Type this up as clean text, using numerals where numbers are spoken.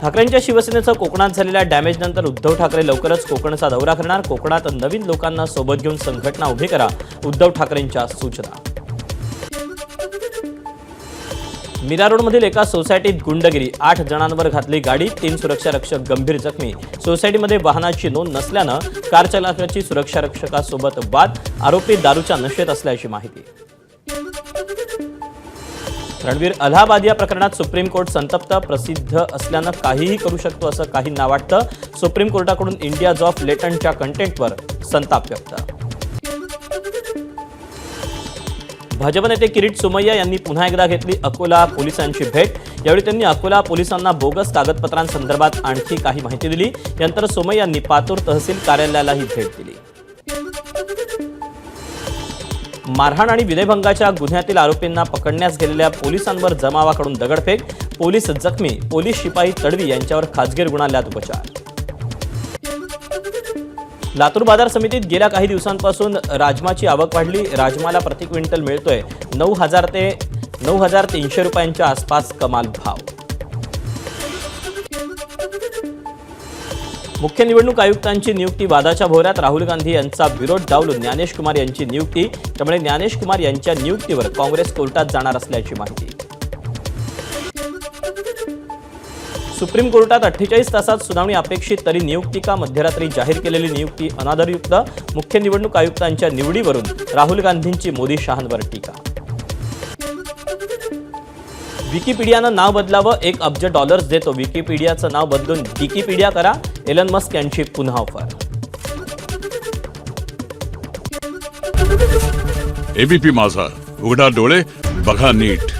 ठाकरेंच्या शिवसेनेचं कोकणात झालेल्या डॅमेजनंतर उद्धव ठाकरे लवकरच कोकणचा दौरा करणार। कोकणात नवीन लोकांना सोबत घेऊन संघटना उभी करा, उद्धव ठाकरेंच्या सूचना। मीरा रोडमधील एका सोसायटीत गुंडगिरी, 8 जणांवर घातली गाडी, 3 सुरक्षा रक्षक गंभीर जखमी। सोसायटीमध्ये वाहनाची नोंद नसल्यानं कार चालकाची सुरक्षा रक्षकासोबत वाद, आरोपी दारूच्या नशेत असल्याची माहिती। रणवीर अलाहाबाद या प्रकरणात सुप्रीम कोर्ट संतप्त, प्रसिद्ध असल्यानं काहीही करू शकतो असं काहींना वाटतं। सुप्रीम कोर्टाकडून इंडियाज ऑफ लेटंटच्या कंटेंटवर संताप व्यक्त। भाजप नेते किरीट सोमय्या यांनी पुन्हा एकदा घेतली अकोला पोलिसांची भेट। यावेळी त्यांनी अकोला पोलिसांना बोगस कागदपत्रांसंदर्भात आणखी काही माहिती दिली। यानंतर सोमय्यांनी पातूर तहसील कार्यालयालाही भेट दिली। मारहाण आणि विनयभंगाच्या गुन्ह्यातील आरोपींना पकडण्यास गेलेल्या पोलिसांवर जमावाकडून दगडफेक, पोलीस जखमी, पोलीस शिपाई तडवी यांच्यावर खासगी रुग्णालयात उपचार। लातूर बाजार समितीत गेल्या काही दिवसांपासून राजमाची आवक वाढली। राजमाला प्रति क्विंटल मिळतोय 9,000 ते 9,300 रुपयांच्या आसपास कमाल भाव। मुख्य निवडणूक आयुक्तांची नियुक्ती वादाच्या भोवऱ्यात, राहुल गांधी यांचा विरोध डावलून ज्ञानेश कुमार यांची नियुक्ती। त्यामुळे ज्ञानेश कुमार यांच्या नियुक्तीवर काँग्रेस कोर्टात जाणार असल्याची माहिती। सुप्रीम कोर्टात 48 तासात सुनावणी अपेक्षित, तरी नियुक्ती का? मध्यरात्री जाहीर केलेली नियुक्ती अनादरयुक्त, मुख्य निवडणूक आयुक्तांच्या निवडीवरून राहुल गांधींची मोदी शहांवर टीका। विकिपीडियानं नाव बदलावं, $1 अब्ज देतो, विकिपीडियाचं नाव बदलून विकिपीडिया करा, एलन मस्क यांची पुन्हा ऑफर। एबीपी माझा, उघडा डोळे बघा नीट।